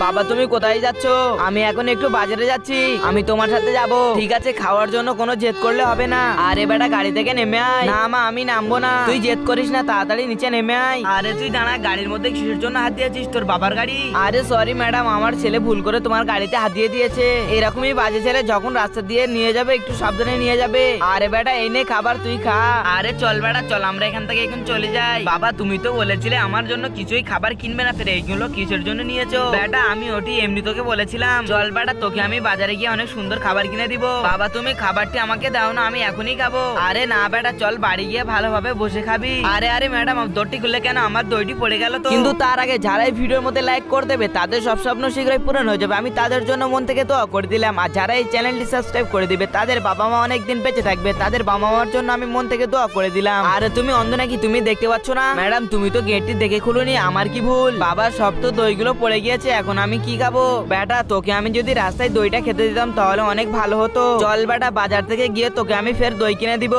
বাবা তুমি কোথায় যাচ্ছ? আমি এখন একটু বাজারে যাচ্ছি, আমি তোমার সাথে যাব। ঠিক আছে, খাওয়ার জন্য কোনো জেদ করলে হবে না। আরে বেটা গাড়ি থেকে নেমে আয়। না মা আমি নামবো না। তুই জেদ করিস না, তাড়াতাড়ি নিচে নেমে আয়। আরে তুই দাঁড়া, গাড়ির মধ্যে কিসের জন্য হাত দিয়েছিস? তোর বাবার গাড়ি? আরে সরি ম্যাডাম, আমার ছেলে ভুল করে তোমার গাড়িতে হাত দিয়ে দিয়েছে। এরকমই বাজে ছেলে যখন রাস্তা দিয়ে নিয়ে যাবে একটু সাবধানে নিয়ে যাবে। আরে বেটা এই নে খাবার, তুই খা। আরে চল বেটা চল, আমরা এখান থেকে এখন চলে যাই। বাবা তুমি তো বলেছিলে আমার জন্য কিছুই খাবার কিনবে না, ফের এইগুলো কিসের জন্য নিয়েছো? বেটা আমি ওটি এমনি তোকে বলেছিলাম। চল বেটা তোকে আমি বাজারে গিয়ে অনেক সুন্দর খাবার কিনে দিব। বাবা তুমি খাবারটি আমাকে দাও না, আমি এখনই খাবো। আরে না বেটা চল, বাড়ি গিয়ে ভালোভাবে বসে খাবি। আরে আরে ম্যাডাম দইটি খুললে কেন? আমার দইটি পড়ে গেল তো। কিন্তু তার আগে যারা এই ভিডিওর মধ্যে লাইক করে দেবে তাদের সব স্বপ্ন শীঘ্রই পূরণ হয়ে যাবে, আমি তাদের জন্য মন থেকে দোয়া করে দিলাম। আর যারা এই চ্যানেলটি সাবস্ক্রাইব করে দিবে তাদের বাবা মা অনেকদিন বেঁচে থাকবে, তাদের বাবা মার জন্য আমি মন থেকে দোয়া করে দিলাম। আরে তুমি অন্ধ নাকি? তুমি দেখতে পাচ্ছ না? ম্যাডাম তুমি তো গেটটি দেখে খুলুনি, আমার কি ভুল? বাবার সব তো দইগুলো পড়ে গিয়েছে, এখন আমি কি খাবো? বেটা তোকে আমি যদি রাস্তায় দইটা খেতে দিতাম তাহলে অনেক ভালো হতো। চল বেটা বাজার থেকে গিয়ে তোকে আমি ফের দই কিনে দিব।